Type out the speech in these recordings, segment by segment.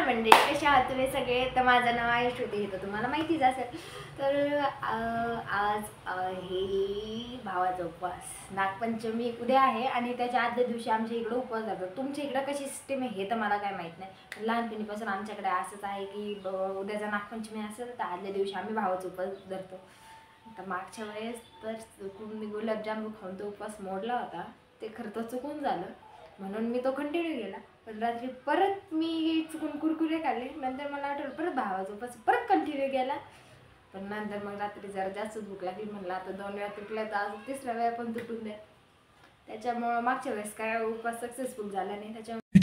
नमस्कार मंडळी, कसे आहात तुम्ही सगळे? तर माझं नाव आहे श्रुती, हे तर तुम्हाला माहितीच असेल. तर आज आहे भावाचा उपवास. नागपंचमी उद्या आहे आणि त्याच्या आदल्या दिवशी आमच्या इकडं उपवास जातो. तुमच्या इकडं कशी सिस्टीम आहे हे तर मला काय माहीत नाही. पण लहानपणीपासून आमच्याकडे असंच आहे की उद्याचा नागपंचमी असेल तर आदल्या दिवशी आम्ही भावाचा उपवास धरतो. तर मागच्या वेळेस तर चुकून मी गुलाबजाम खाऊन तो उपवास मोडला होता. ते खरं तर चुकून झालं म्हणून मी तो कंटिन्यू केला. पण रात्री परत मी चुकून कुरकुरे खाल्ले. नंतर मला आठवलं परत भावाचा उपवास परत कंटिन्यू केला. पण नंतर मग रात्री जरा जास्त भूक लागली. म्हणलं आता 2 वेळा तुटल्या तर आज 3ऱ्या वेळा पण तुटून द्या. त्याच्यामुळं मागच्या वेळेस काय उपवास सक्सेसफुल झाला नाही. त्याच्यामुळे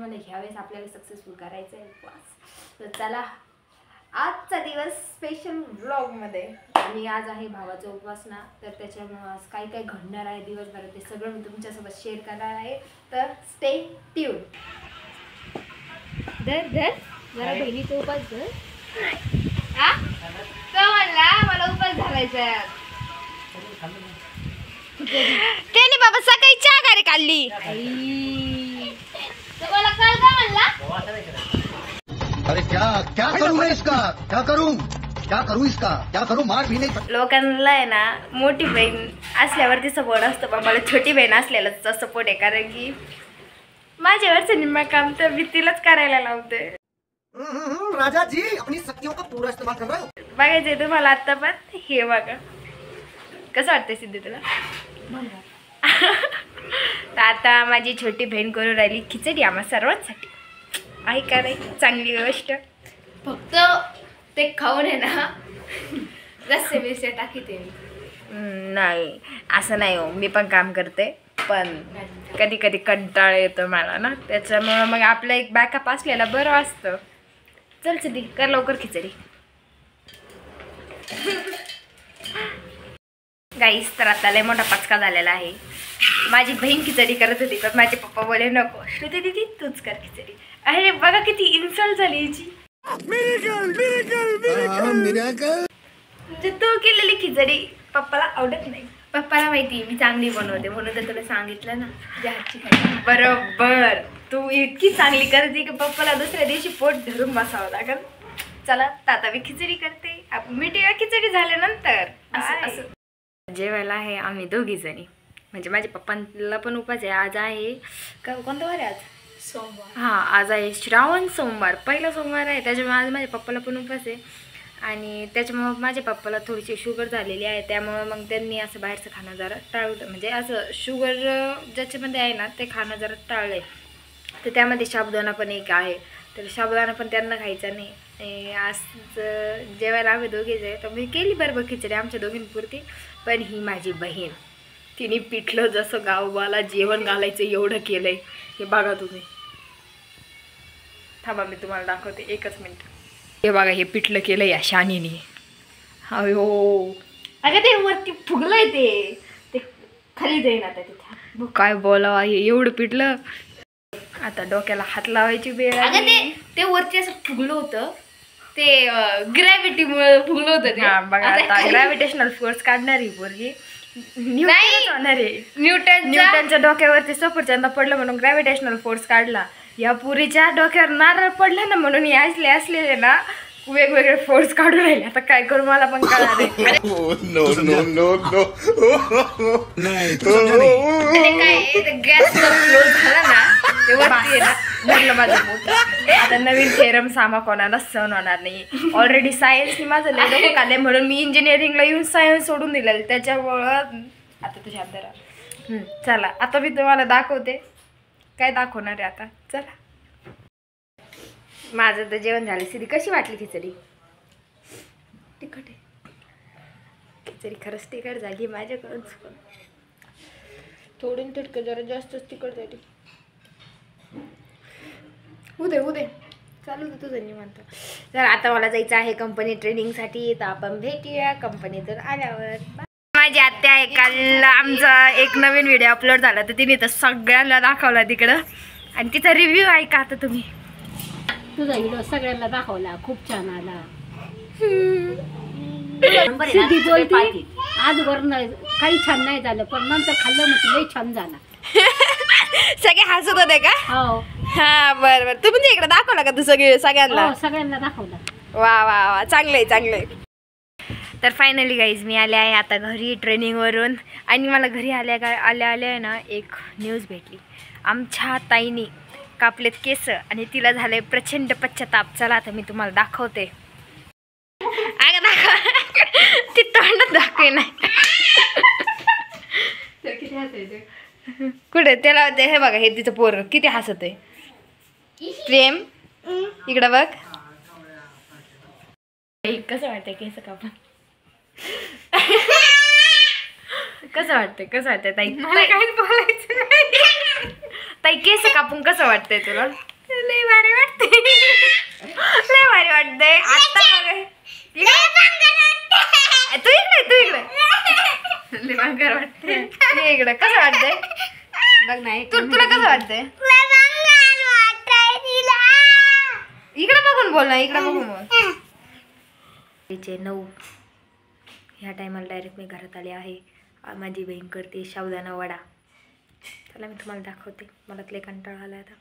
मला ह्या वेळेस आपल्याला सक्सेसफुल करायचं आहे उपवास. तर चला आजचा दिवस स्पेशल व्लॉगमध्ये. आणि आज आहे भावाचा उपवास ना, तर त्याच्यामुळं आज काय काय घडणार आहे दिवसभरात ते सगळं मी तुमच्यासोबत शेअर करणार आहे. तर स्टे ट्यून. जरा बहिणीचा उपवास धर. तो म्हणला मला उपवास धरायचा. त्याने बाबा सकाळी चहा गाडी काढली. तुम्हाला काल का म्हणला? अरे क्या करूं मैं इसका, क्या करूं इसका, मार भी नहीं. लोकांना आहे ना मोठी बहीण असल्यावरती सपोर्ट असतो, पण मला छोटी बहीण असलेला सपोर्ट आहे. कारण की माझ्यावरचं निम्मा काम तर मी तिलाच करायला लावते. राजा जी अपनी शक्तियों का पूरा इस्तेमाल कर रहे हो. बघायचंय तुम्हाला आता पण हे बघा कसं वाटतंय सिद्धी तुला. तर आता माझी छोटी बहीण करून राहिली खिचडी आम्हा सर्वांसाठी. आहे का नाही चांगली गोष्ट. फक्त ते खाऊन आहे ना रस्से बिस्से टाकीते. नाही असं नाही हो, मी पण काम करते पण कधी कधी कंटाळा येतो मला ना. त्याच्यामुळं मग आपलं एक बॅकअप असलेला बरं असतं. चल सिद्धी कर लवकर खिचडी. गाईस तर आता लय मोठा पचका झालेला आहे. माझी बहीण खिचडी करत होती पण माझे पप्पा बोले नको श्रुती दीदी तूच कर खिचडी. अरे बघा किती इन्सल्ट झाली हिची. म्हणजे तू केलेली खिचडी पप्पाला आवडत नाही. पप्पाला माहिती मी चांगली बनवते म्हणून तर तुला सांगितलं ना तुझ्या हातची खायची. बरोबर तू इतकी चांगली करते की पप्पाला दुसऱ्या दिवशी पोट धरून बसावं लागेल. चला आता मी खिचडी करते. मिठी खिचडी झाल्यानंतर असं जेवायला आहे आम्ही दोघी जणी. म्हणजे माझ्या पप्पांना पण उपवास आहे. आज आहे का कोणता वार आहे? आज सोमवार. हां आज आहे श्रावण सोमवार, पहिला सोमवार आहे. त्याच्यामुळे आज माझ्या पप्पाला पण उपवास आहे. आणि त्याच्यामुळं माझ्या पप्पाला थोडीशी शुगर झालेली आहे. त्यामुळं मग त्यांनी असं बाहेरचं खाणं जरा टाळलं. म्हणजे असं शुगर ज्याच्यामध्ये आहे ना ते खाणं जरा टाळलं आहे. तर त्यामध्ये साबुदाणा पण एक आहे. तर साबुदाणा पण त्यांना खायचा नाही. आज जेवायला आम्ही दोघेच आहे. तर मी केली बरोबर खिचडी आमच्या दोघींपुरती. पण ही माझी बहीण तिने पिठलं जसं गाववाला जेवण घालायचं एवढं केलंय. हे बघा तुम्ही. थांबा मी तुम्हाला दाखवते एकच मिनिट. हे बघा हे पिठलं केलं या शानीने. अयो अगं ते वरती फुगलंय ते खाली जाईन आता तिथे. काय बोलावं हे एवढं पिठलं. आता डोक्याला हात लावायची वेळ. अगं ते वरती असं फुगलं होतं ते ग्रॅव्हिटीमुळे फुगलं होतं ते. हा बघा आता ग्रॅव्हिटेशनल फोर्स काढणारी पोरगी न्यूटनच्या डोक्यावरती सफरचंद पडलं म्हणून ग्रॅव्हिटेशनल फोर्स काढला. या पुरीच्या डोक्यावर नारळ पडला ना म्हणून हे असलेले ना वेगवेगळे फोर्स काढून राहिले. आता काय करू मला पण कळणार आहे. गॅस फ्लो झाला ना ते वरती भरलं माझं पोट. आता नवीन थेरम सामा कोणाला सहन होणार नाही. ऑलरेडी सायन्सने माझं लय डोकं काढलंय म्हणून मी इंजिनिअरिंगला येऊन सायन्स सोडून दिलेलं. त्याच्यामुळं आता तुझ्या अंतरा. चला आता मी तुम्हाला दाखवते काय दाखवणार आहे आता. चला माझं तर जेवण झालं. सिद्धी कशी वाटली खिचडी? तिखट आहे खिचडी. खरंच तिखट झाली माझ्याकडून. थोडून तिखट जरा जास्तच तिखट झाली. उदे चालू होतं तुझं निवांत. तर आता मला जायचं आहे कंपनी ट्रेनिंगसाठी. तर आपण भेटूया कंपनीतून आल्यावर. माझी आत्या आहे. काल आमचा एक नवीन व्हिडिओ अपलोड झाला तर तिने तर सगळ्यांना दाखवला तिकडं. आणि तिचा रिव्ह्यू आहे का आता तुम्ही? तुझा व्हिडिओ सगळ्यांना दाखवला, खूप छान आला. बोलते आज वर काही छान नाही झालं पण नंतर खाल्लं मग लई छान झाला. सगळे हसत होते का? हो. हा बर बर तू म्हणजे इकडे दाखवला का तू सगळ्यांना हो, सगळ्यांना दाखवलं. वा वा वा चांगलंय चांगलंय. तर फायनली गाईज मी आले आहे आता घरी ट्रेनिंगवरून आणि मला घरी आल्या ना एक न्यूज भेटली. आमच्या ताईने कापलेत केस आणि तिला झालंय प्रचंड पश्चाताप. चला आता मी तुम्हाला दाखवते. अगं दाखव ती तोंडात दाखवे नाही कुठे त्याला हे बघा हे तिचं पोर किती हसत आहे. प्रेम इकडं बघ कसं वाटतंय केस कापून कसं वाटतंय ताई काहीच बोलायचं नाही. ताई केस कापून कसं वाटतंय तुला? लय भारी वाटतंय आता तू इकडे लय भांगर वाटतंय इकडे कसं वाटतंय बघ नाही तुला कसं वाटतंय इकडे बघून बोल ना इकडे बघून बोल. 9 ह्या टायमाला डायरेक्ट मी घरात आले आहे. माझी बहीण करते साबुदाणा वडा. चला मी तुम्हाला दाखवते. मला लय कंटाळा आला आता.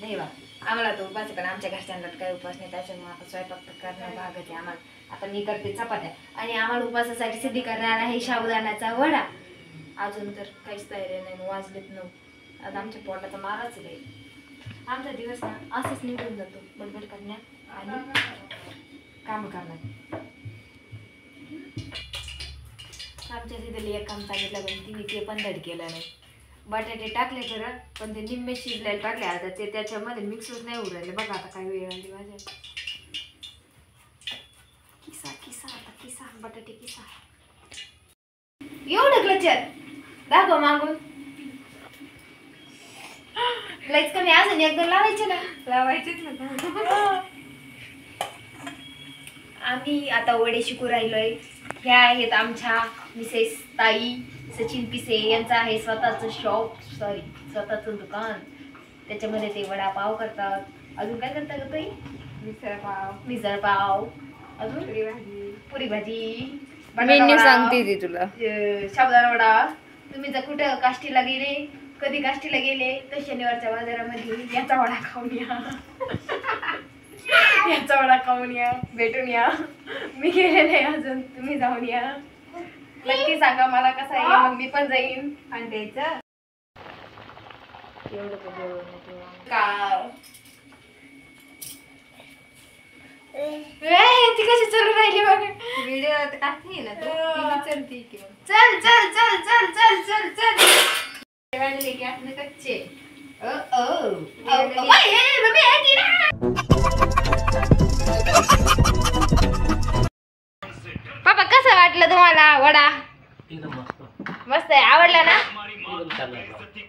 नाही बा आम्हाला तो उपास पण आमच्या घरच्यांना काही उपास नाही त्याच्यामुळे आता स्वयंपाक करणं भागत आहे आम्हाला. आता मी करते चपात्या आणि आम्हाला उपासासाठी सिद्धी करणार आहे साबुदाण्याचा वडा. अजून तर काहीच तयारी नाही वाजलेत 9. आता आमच्या पोटाचा माराच आहे. आमचा दिवस ना असंच निघून जातो बडबड करण्यात आणि काम करण्यात. आमच्या तिथे एक काम सांगितलं पण तिने ते पण धड केलं नाही. बटाटे टाकले खरं पण ते निम्मे शिजलेले टाकले आता ते त्याच्यामध्ये मिक्सच नाही उरायले. बघा आता काय वेळ आली माझ्या. किसा बटाटे किसा एवढं क्लचर दाखव मागून लईच कमी अजून एकदम लावायचे ना लावायचेच ना. आम्ही आता वडे शिकू राहिलोय. ह्या आहेत आमच्या मिसेस ताई सचिन पिसे यांचं आहे स्वतःचं शॉप स्वतःचं दुकान. त्याच्यामध्ये ते वडापाव करतात. अजून काय करतात ग ताई? मिसळ पाव अजून पुरी भाजी मेन्यू सांगते ती तुला. साबुदाणा वडा. तुम्ही जर कुठं काष्टीला गेले कधी काष्टीला गेले तर शनिवारच्या बाजारामध्ये याचा वडा खाऊन या याचा वडा खाऊन या भेटून या. मी गेले नाही अजून तुम्ही जाऊन या. नक्की सांगा मला कसा आहे मग मी पण जाईन. आणि द्यायचं ती कशी चालू राहिली बघ व्हिडिओ टाकते ना चलती चल चल चल चल चल चल चल लेके आपने कच्चे पापा कसं वाटलं तुम्हाला वडा? मस्त आहे. आवडला ना?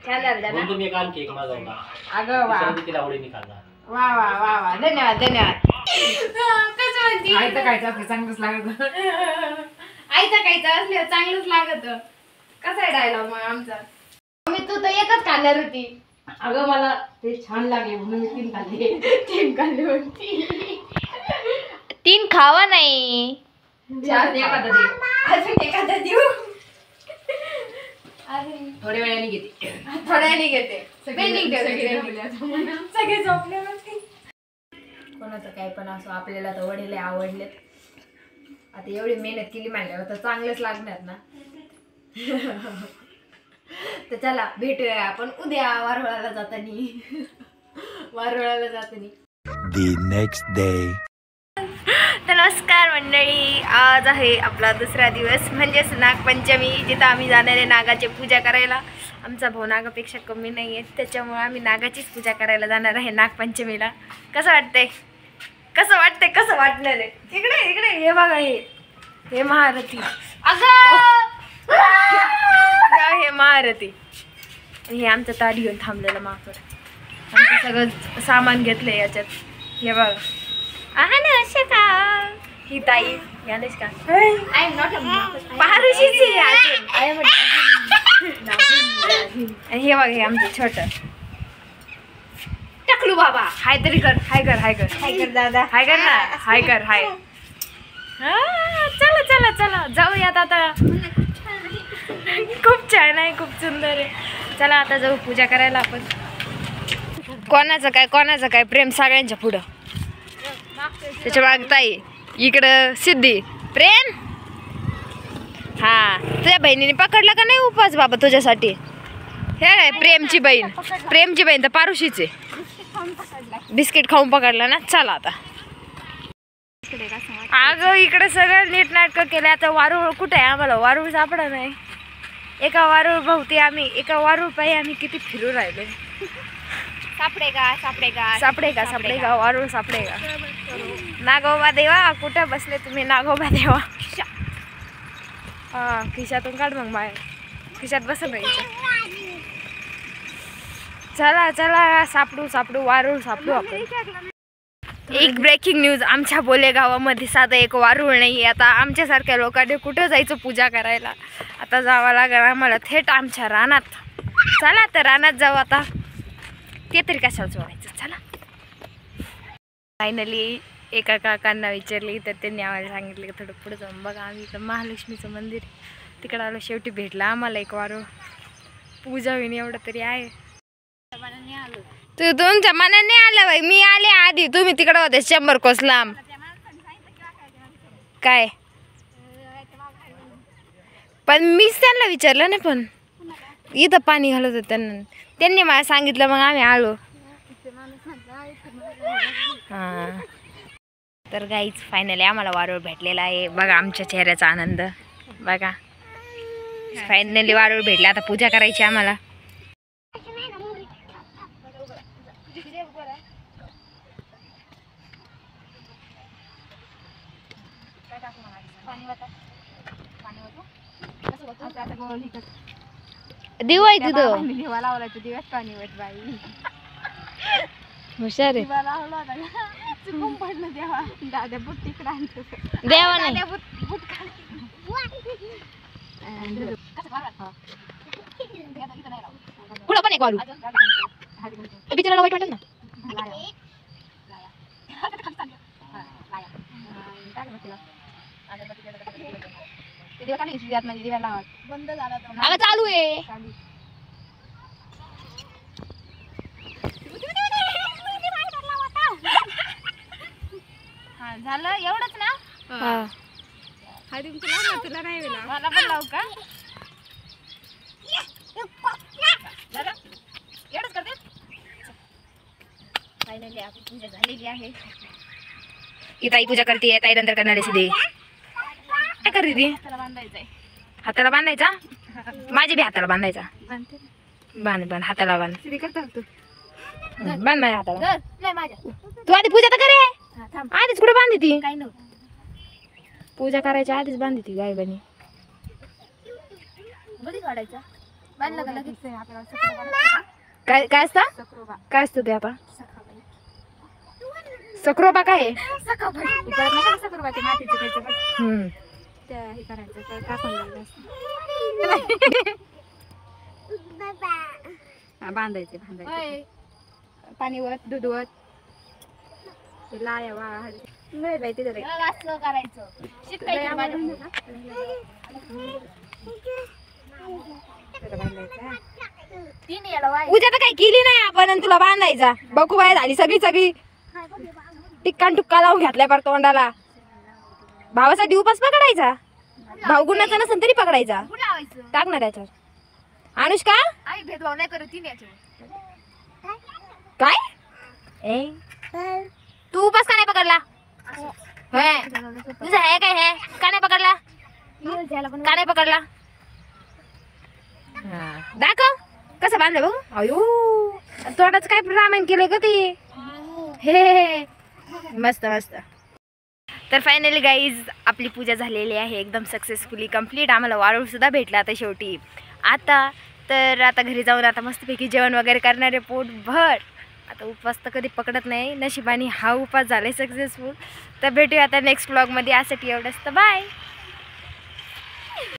छान झालं ना? अगं वा वा वा वा वा धन्यवाद धन्यवाद. कसं म्हणते आयचं खायचं असलं चांगलंच लागत. आयचं खायचं असलं चांगलंच लागत. कसा आहे डायलॉग मग आमचा? मी तू तर एकच खाल्ल्यावर होती. अगं मला ते छान लागले म्हणून मी 3 खाल्ले. 3 खाल्ले होती. 3 खावा नाही. अजून एखादा देऊ. थोड्या वेळाने घेते. सगळे झोपले. कोणाचं काय पण असो आपल्याला तर वडील आवडले. आता एवढी मेहनत केली म्हणल्यावर तर चांगलंच लागणार ना. तर चला भेटूया आपण उद्या वारुळाला जातानी. The next day. नमस्कार मंडळी. आज आहे आपला दुसरा दिवस म्हणजेच नागपंचमी जिथं आम्ही जाणार आहे नागाची पूजा करायला. आमचा भाऊ नागापेक्षा कमी नाही आहे त्याच्यामुळे आम्ही नागाचीच पूजा करायला जाणार आहे नागपंचमीला. कसं वाटणार आहे? इकडे हे बघा हे महारथी. अगं हे महारथी हे आमचं ताट घेऊन थांबलेलं महापौर. आमचं सगळं सामान घेतलंय याच्यात. हे बघा का ही ताई अनुष्का. आय एम नॉट हे बघ हे आमचं छोट टकलू बाबा. हाय तरी कर. हाय कर दादा. हाय कर ना. हाय चला जाऊयात आता. खूप छान आहे खूप सुंदर आहे. चला आता जाऊ पूजा करायला आपण. कोणाचं काय प्रेम सगळ्यांच्या पुढं. त्याच्या मागताई इकडं सिद्धी प्रेम. हा तुझ्या बहिणीने पकडला का नाही उपवास बाबा तुझ्यासाठी. हे प्रेमची बहीण तर पारुशीचे बिस्किट खाऊन पकडला ना. चला आता अगं इकडे सगळं नीटनाटकं केलं. आता वारूळ कुठे आहे आम्हाला वारूळ सापडा नाही. एका वारूळ भोवती आम्ही किती फिरू राहिले. सापडेगा वारूळ सापडेगा. नागोबा देवा कुठे बसले तुम्ही नागोबा देवा. हा खिशातून काढ मग बाहेर. खिशात बस नाही. चला सापडू वारूळ सापडू आपण. एक ब्रेकिंग न्यूज. आमच्या बोले गावामध्ये साधं एक वारूळ नाही. आता आमच्यासारख्या लोकांनी कुठं जायचं पूजा करायला. आता जावं लागेल आम्हाला थेट आमच्या रानात. चला तर रानात जाऊ आता. ते तरी कशाला जोडायचं. चला फायनली एका काकांना विचारली तर त्यांनी आम्हाला सांगितलं की थोडं पुढे जाऊन बघा. आम्ही इथं महालक्ष्मीचं मंदिर तिकडं आलो. शेवटी भेटला आम्हाला एक वारूळ. पूजा होईन एवढं तरी आहे. तू तुमच्या मनाने आलं बाई. मी आले आधी तुम्ही तिकडं होते 100 कोस लांब. काय पण मीच त्यांना विचारलं ना. पण इथं पाणी घालत होतं त्यांनी मला सांगितलं मग आम्ही आलो. हां तर गाईच फायनली आम्हाला वारूळ भेटलेला आहे. बघा आमच्या चेहऱ्याचा आनंद बघा. फायनली वारूळ भेटला. आता पूजा करायची आम्हाला. दिवा आहे तिथं. दिवा लावला तर दिवस पाणी वत बाई. हुशार आहे. देवा नाही पुढं पण एक वारू बिचाराला वाईट वाटत ना. अगं चालू आहे. झालं एवढंच ना. तुला नाही मला पण लावू का. एवढंच करते. फायनली आपली पूजा झालेली आहे. ही ताई पूजा करते. ताई नंतर करणारे सिद्धे काय करते ती. हाताला बांधायचा. माझ्या बी हाताला बांधायचा. बांध हाताला बांध. बांध माझ्या हाताला. तू आधी पूजा तर करे. आधीच कुठे बांधली ती. काय नव्हतं पूजा करायच्या आधीच बांधली ती गायबानी. काय काय असतं काय असतं ते आता. सक्रोबा काय आहे. बांधायचे पाणी वत दूध वत लाया नाही बाई तिथे करायचं. उद्या तर काही केली नाही आपण. तुला बांधायचा बघू बाय झाली सगळी टिक्का टुक्का लावून घातल्या पर तोंडाला. भावासाठी उपास पकडायचा. भाऊ गुणाचा नसेल तरी पकडायचा. टाक ना त्याच्यावर. अनुष्का भेदभाव नाही करत काय. तू उपास का नाही पकडला. तुझं आहे काय है का नाही पकडला. का नाही पकडला. दाखव कसं बांधलं बघू. अयो तोंडाचं काय रामायण केलंय का ते. हे मस्त. तर फायनली गाईज आपली पूजा झालेली आहे एकदम सक्सेसफुली कंप्लीट. आम्हाला वारूळ सुद्धा भेटला आता शेवटी. आता घरी जाऊन आता मस्तपैकी जेवण वगैरे करणारे पोटभर. आता उपवास तर कधी पकडत नाही. नशिबाने हा उपवास झालाय सक्सेसफुल. तर भेटूया आता नेक्स्ट व्लॉगमध्ये. यासाठी एवढंच तर बाय.